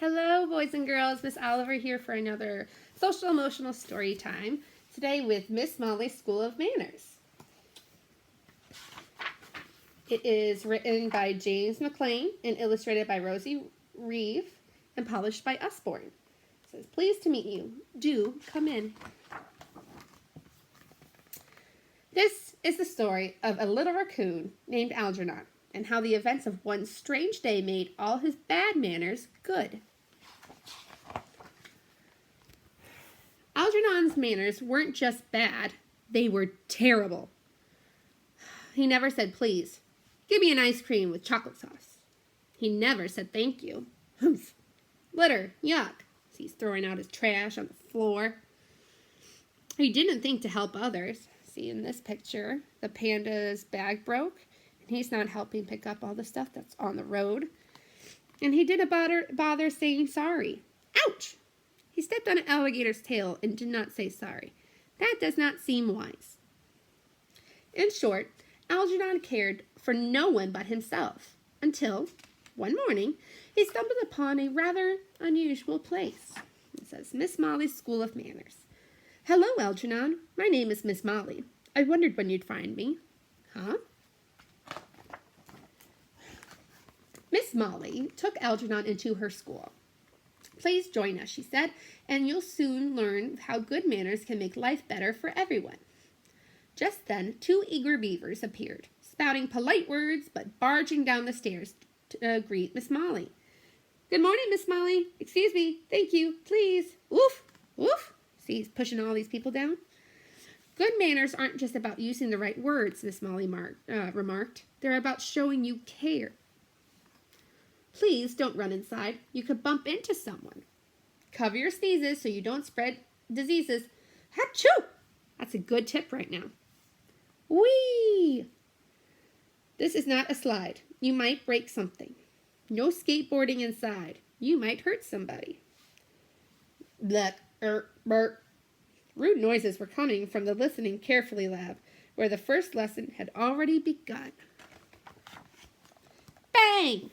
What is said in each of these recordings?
Hello, boys and girls. Miss Oliver here for another social emotional story time. Today with Miss Molly's School of Manners. It is written by James MacLaine and illustrated by Rosie, Reeve, and published by Usborne. It says, "Pleased to meet you. Do come in." This is the story of a little raccoon named Algernon, and how the events of one strange day made all his bad manners good. Algernon's manners weren't just bad, they were terrible. He never said please. Give me an ice cream with chocolate sauce. He never said thank you. Humph. Litter, yuck. He's throwing out his trash on the floor. He didn't think to help others. See in this picture, the panda's bag broke, and he's not helping pick up all the stuff that's on the road. And he didn't bother saying sorry. Ouch! He stepped on an alligator's tail and did not say sorry. That does not seem wise. In short, Algernon cared for no one but himself, until, one morning, he stumbled upon a rather unusual place. It says, Miss Molly's School of Manners. Hello, Algernon. My name is Miss Molly. I wondered when you'd find me. Huh? Miss Molly took Algernon into her school. Please join us, she said, and you'll soon learn how good manners can make life better for everyone. Just then, two eager beavers appeared, spouting polite words but barging down the stairs to greet Miss Molly. Good morning, Miss Molly. Excuse me. Thank you. Please. Woof. Woof. See, he's pushing all these people down. Good manners aren't just about using the right words, Miss Molly remarked. They're about showing you care. Please don't run inside. You could bump into someone. Cover your sneezes so you don't spread diseases. Achoo! That's a good tip right now. Whee! This is not a slide. You might break something. No skateboarding inside. You might hurt somebody. Blech, burp. Rude noises were coming from the listening carefully lab, where the first lesson had already begun. Bang!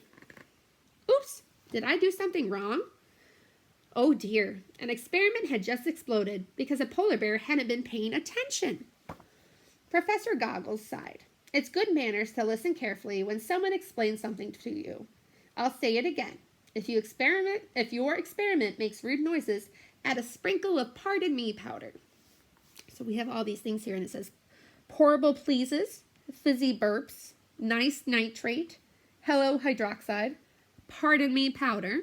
Oops, did I do something wrong? Oh dear, an experiment had just exploded because a polar bear hadn't been paying attention. Professor Goggles sighed. It's good manners to listen carefully when someone explains something to you. I'll say it again. If your experiment makes rude noises, add a sprinkle of pardon me powder. So we have all these things here, and it says pourable pleases, fizzy burps, nice nitrate, hello hydroxide, pardon me powder,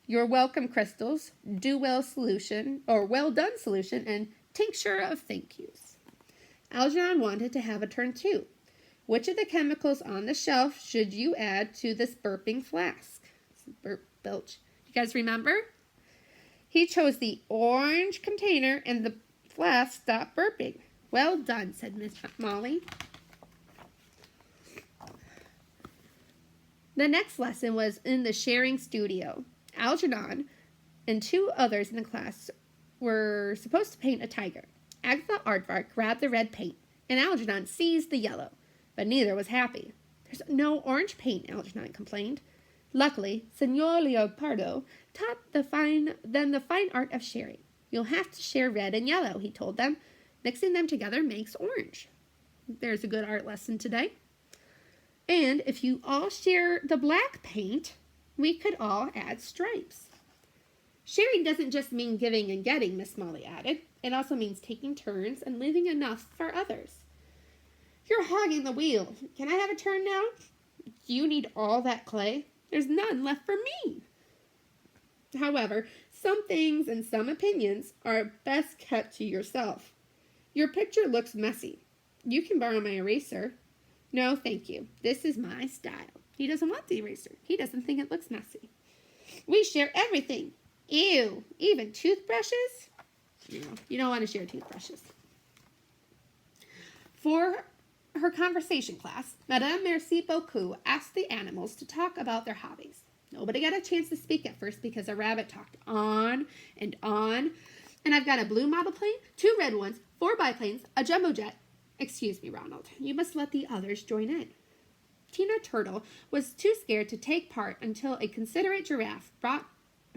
your welcome crystals, do well solution, or well done solution, and tincture of thank yous. Algernon wanted to have a turn too. Which of the chemicals on the shelf should you add to this burping flask? Burp, belch. You guys remember? He chose the orange container and the flask stopped burping. Well done, said Miss Molly. The next lesson was in the sharing studio. Algernon and two others in the class were supposed to paint a tiger. Agatha Aardvark grabbed the red paint, and Algernon seized the yellow, but neither was happy. There's no orange paint, Algernon complained. Luckily, Senor Leopardo taught them the fine art of sharing. You'll have to share red and yellow, he told them. Mixing them together makes orange. There's a good art lesson today. And if you all share the black paint, we could all add stripes. Sharing doesn't just mean giving and getting, Miss Molly added. It also means taking turns and leaving enough for others. You're hogging the wheel. Can I have a turn now? Do you need all that clay? There's none left for me. However, some things and some opinions are best kept to yourself. Your picture looks messy. You can borrow my eraser. No, thank you. This is my style. He doesn't want the eraser. He doesn't think it looks messy. We share everything. Ew, even toothbrushes? No, you don't want to share toothbrushes. For her conversation class, Madame Merci Beaucoup asked the animals to talk about their hobbies. Nobody got a chance to speak at first because a rabbit talked on, and I've got a blue model plane, two red ones, 4 biplanes, a jumbo jet. Excuse me, Ronald. You must let the others join in. Tina Turtle was too scared to take part until a considerate giraffe brought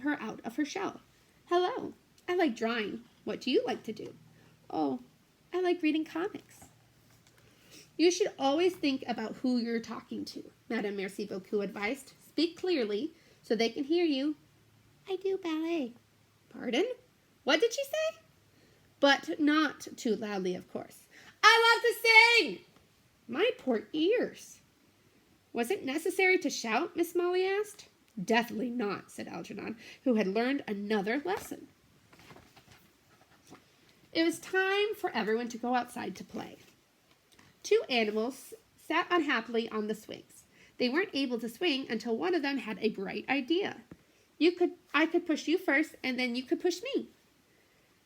her out of her shell. Hello, I like drawing. What do you like to do? Oh, I like reading comics. You should always think about who you're talking to, Madame Merci Beaucoup advised. Speak clearly so they can hear you. I do ballet. Pardon? What did she say? But not too loudly, of course. I love to sing! My poor ears. Was it necessary to shout? Miss Molly asked. Definitely not, said Algernon, who had learned another lesson. It was time for everyone to go outside to play. 2 animals sat unhappily on the swings. They weren't able to swing until one of them had a bright idea. I could push you first, and then you could push me.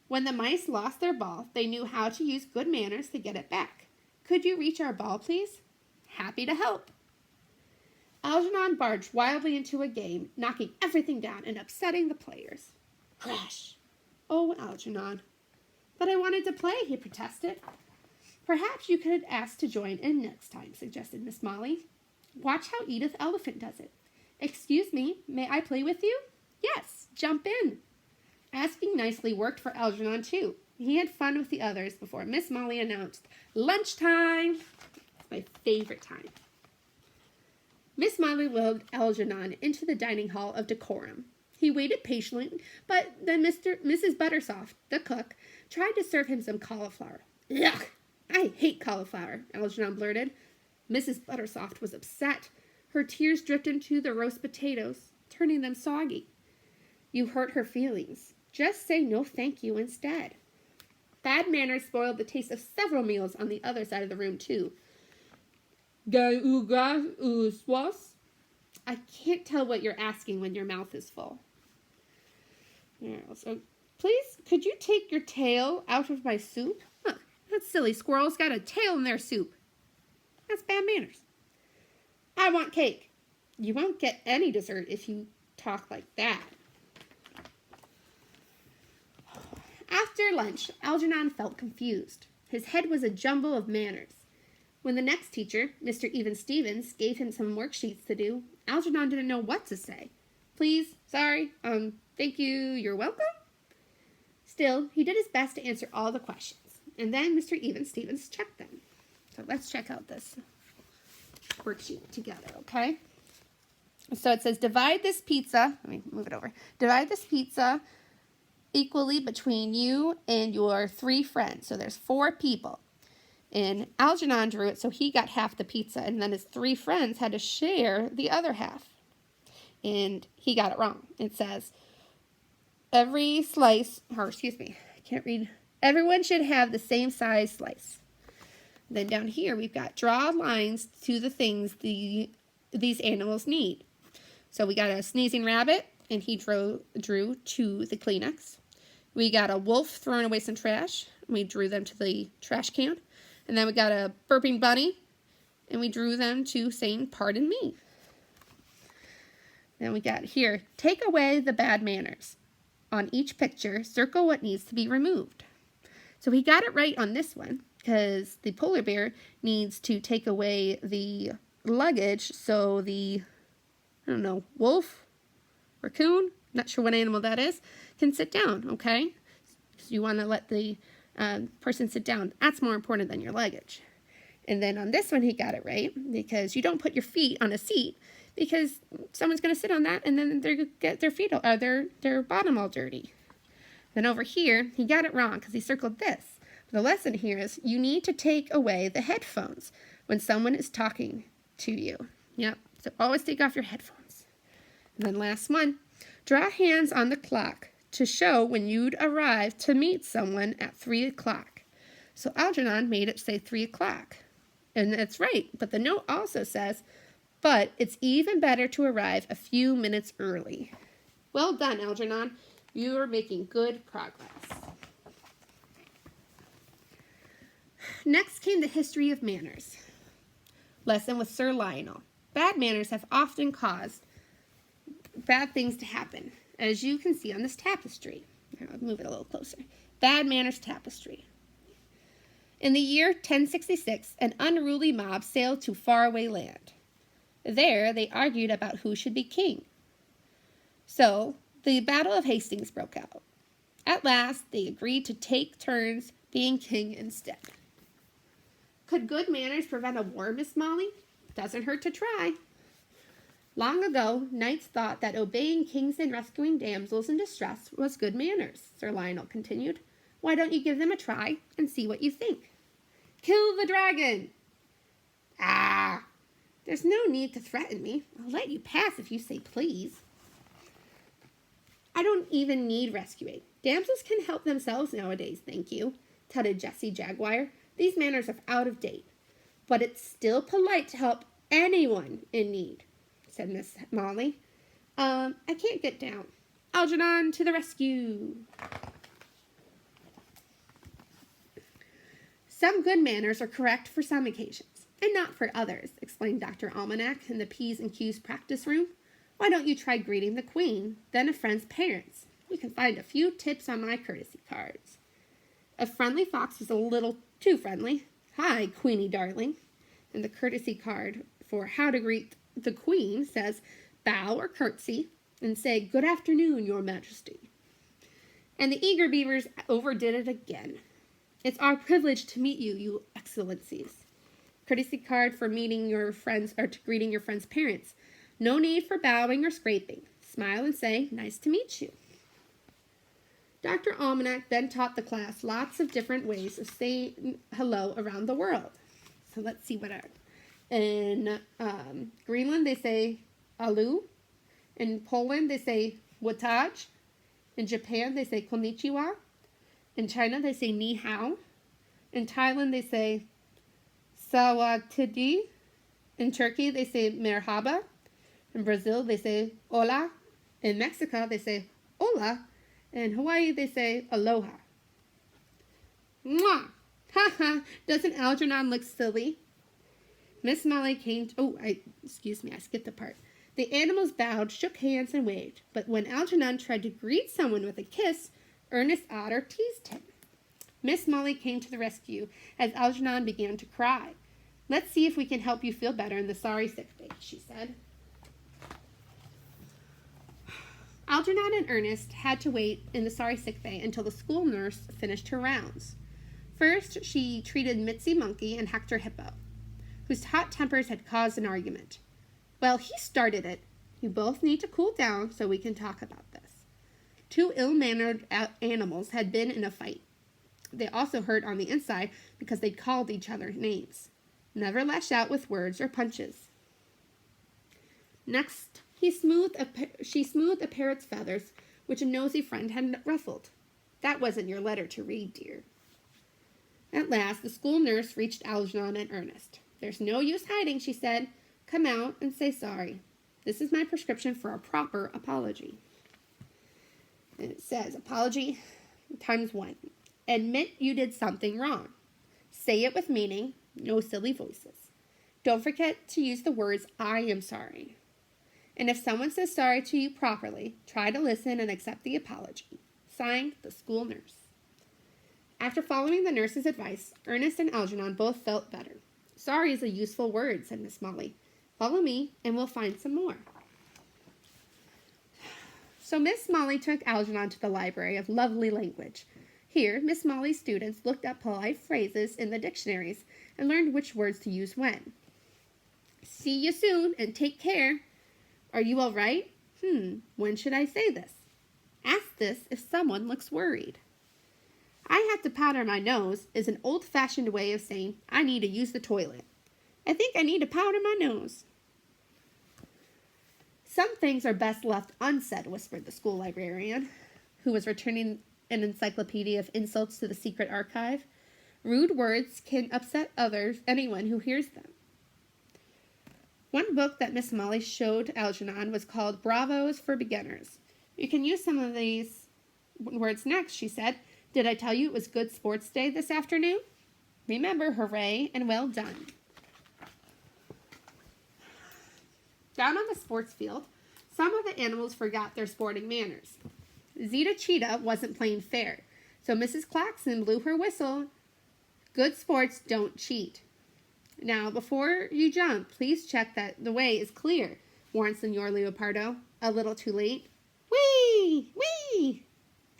When the mice lost their ball, they knew how to use good manners to get it back. Could you reach our ball, please? Happy to help. Algernon barged wildly into a game, knocking everything down and upsetting the players. Crash! Oh, Algernon. But I wanted to play, he protested. Perhaps you could ask to join in next time, suggested Miss Molly. Watch how Edith Elephant does it. Excuse me, may I play with you? Yes, jump in. Asking nicely worked for Algernon, too. He had fun with the others before Miss Molly announced, lunchtime! It's my favorite time. Miss Molly lugged Algernon into the dining hall of decorum. He waited patiently, but then Mrs. Buttersoft, the cook, tried to serve him some cauliflower. Yuck! I hate cauliflower, Algernon blurted. Mrs. Buttersoft was upset. Her tears dripped into the roast potatoes, turning them soggy. You hurt her feelings. Just say no thank you instead. Bad manners spoiled the taste of several meals on the other side of the room, too. I can't tell what you're asking when your mouth is full. Yeah, so, please, could you take your tail out of my soup? Huh, that silly squirrel's got a tail in their soup. That's bad manners. I want cake. You won't get any dessert if you talk like that. After lunch, Algernon felt confused. His head was a jumble of manners. When the next teacher, Mr. Even Stevens, gave him some worksheets to do, Algernon didn't know what to say. Please, sorry, thank you, you're welcome? Still, he did his best to answer all the questions, and then Mr. Even Stevens checked them. So let's check out this worksheet together, okay? So it says, divide this pizza, let me move it over, divide this pizza equally between you and your 3 friends. So there's 4 people. And Algernon drew it so he got half the pizza, and then his 3 friends had to share the other half. And he got it wrong. It says, everyone should have the same size slice. Then down here, we've got draw lines to the things these animals need. So we got a sneezing rabbit, and he drew to the Kleenex. We got a wolf throwing away some trash, and we drew them to the trash can. And then we got a burping bunny, and we drew them to saying, pardon me. Then we got here, take away the bad manners. On each picture, circle what needs to be removed. So he got it right on this one, because the polar bear needs to take away the luggage, so the, wolf, raccoon, not sure what animal that is, can sit down, okay? So you want to let the person sit down. That's more important than your luggage. And then on this one, he got it right, because you don't put your feet on a seat, because someone's going to sit on that, and then they're going to get their feet, their bottom all dirty. Then over here, he got it wrong, because he circled this. The lesson here is you need to take away the headphones when someone is talking to you. Yep, so always take off your headphones. And then last one, draw hands on the clock to show when you'd arrive to meet someone at 3 o'clock. So Algernon made it say 3 o'clock. And that's right, but the note also says, but it's even better to arrive a few minutes early. Well done, Algernon. You are making good progress. Next came the history of manners. Lesson with Sir Lionel. Bad manners have often caused bad things to happen, as you can see on this tapestry. I'll move it a little closer. Bad manners tapestry. In the year 1066, an unruly mob sailed to faraway land. There, they argued about who should be king. So, The Battle of Hastings broke out. At last, they agreed to take turns being king instead. Could good manners prevent a war, Miss Molly? Doesn't hurt to try. Long ago, knights thought that obeying kings and rescuing damsels in distress was good manners, Sir Lionel continued. Why don't you give them a try and see what you think? Kill the dragon! Ah! There's no need to threaten me. I'll let you pass if you say please. I don't even need rescuing. Damsels can help themselves nowadays, thank you, tutted Jessie Jaguar. These manners are out of date. But it's still polite to help anyone in need, said Miss Molly. I can't get down. Algernon to the rescue. Some good manners are correct for some occasions, and not for others, explained Dr. Almanac in the P's and Q's practice room. Why don't you try greeting the Queen, then a friend's parents? You can find a few tips on my courtesy cards. A friendly fox was a little too friendly. Hi, Queenie darling. And the courtesy card for how to greet the Queen says, bow or curtsy, and say, good afternoon, your majesty. And the eager beavers overdid it again. It's our privilege to meet you, you excellencies. Courtesy card for meeting your friends or to greeting your friend's parents. No need for bowing or scraping. Smile and say, nice to meet you. Dr. Almanac then taught the class lots of different ways of saying hello around the world. So let's see what are. In Greenland, they say alu. In Poland, they say wataj. In Japan, they say konnichiwa. In China, they say ni hao. In Thailand, they say sawatidi. In Turkey, they say merhaba. In Brazil, they say hola. In Mexico, they say hola. In Hawaii, they say aloha. Mwah! Ha ha! Doesn't Algernon look silly? Miss Molly came I skipped a part. The animals bowed, shook hands, and waved. But when Algernon tried to greet someone with a kiss, Ernest Otter teased him. Miss Molly came to the rescue as Algernon began to cry. Let's see if we can help you feel better in the sorry sick bay, she said. Algernon and Ernest had to wait in the sorry sick bay until the school nurse finished her rounds. First, she treated Mitzi Monkey and Hector Hippo, whose hot tempers had caused an argument. Well, he started it. You both need to cool down so we can talk about this. Two ill-mannered animals had been in a fight. They also hurt on the inside because they'd called each other names. Never lash out with words or punches. Next, she smoothed a parrot's feathers, which a nosy friend had ruffled. That wasn't your letter to read, dear. At last, the school nurse reached Algernon and Ernest. There's no use hiding, she said. Come out and say sorry. This is my prescription for a proper apology. And it says, apology times 1. Admit you did something wrong. Say it with meaning, no silly voices. Don't forget to use the words, I am sorry. And if someone says sorry to you properly, try to listen and accept the apology. Signed, the school nurse. After following the nurse's advice, Ernest and Algernon both felt better. Sorry is a useful word, said Miss Molly. Follow me, and we'll find some more. So Miss Molly took Algernon to the library of lovely language. Here, Miss Molly's students looked up polite phrases in the dictionaries and learned which words to use when. See you soon, and take care. Are you all right? When should I say this? Ask this if someone looks worried. I have to powder my nose is an old-fashioned way of saying I need to use the toilet. I think I need to powder my nose. Some things are best left unsaid, whispered the school librarian, who was returning an encyclopedia of insults to the secret archive. Rude words can upset anyone who hears them. One book that Miss Molly showed Algernon was called Bravos for Beginners. You can use some of these words next, she said. Did I tell you it was good sports day this afternoon? Remember, hooray and well done. Down on the sports field, some of the animals forgot their sporting manners. Zeta Cheetah wasn't playing fair, so Mrs. Claxon blew her whistle. Good sports don't cheat. Now, before you jump, please check that the way is clear, warned Senor Leopardo. A little too late. Whee!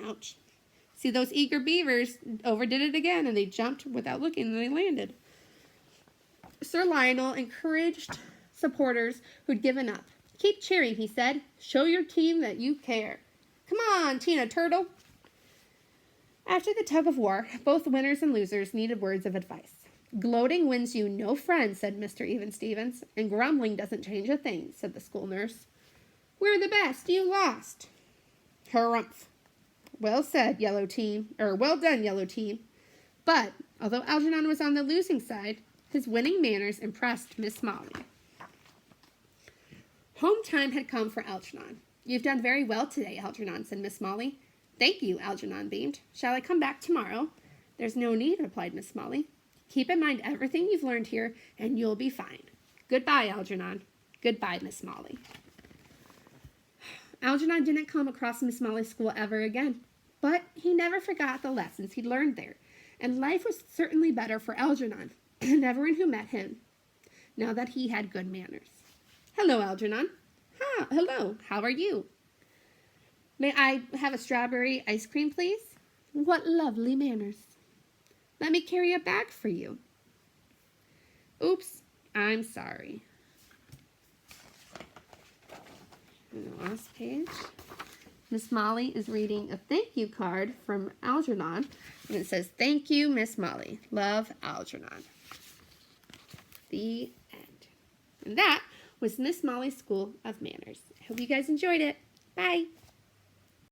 Ouch. See, those eager beavers overdid it again, and they jumped without looking, and they landed. Sir Lionel encouraged supporters who'd given up. Keep cheering, he said. Show your team that you care. Come on, Tina Turtle. After the tug of war, both winners and losers needed words of advice. Gloating wins you no friends, said Mr. Even Stevens, and grumbling doesn't change a thing, said the school nurse. We're the best. You lost. Harumph. Well said, yellow team. Well done, yellow team. But, although Algernon was on the losing side, his winning manners impressed Miss Molly. Home time had come for Algernon. You've done very well today, Algernon, said Miss Molly. Thank you, Algernon beamed. Shall I come back tomorrow? There's no need, replied Miss Molly. Keep in mind everything you've learned here, and you'll be fine. Goodbye, Algernon. Goodbye, Miss Molly. Algernon didn't come across Miss Molly's school ever again, but he never forgot the lessons he'd learned there, and life was certainly better for Algernon and everyone who met him, now that he had good manners. Hello, Algernon. Hello. How are you? May I have a strawberry ice cream, please? What lovely manners. Let me carry a bag for you. Oops, I'm sorry. And the last page. Miss Molly is reading a thank you card from Algernon, and it says, Thank you, Miss Molly. Love, Algernon. The end. And that was Miss Molly's School of Manners. I hope you guys enjoyed it. Bye.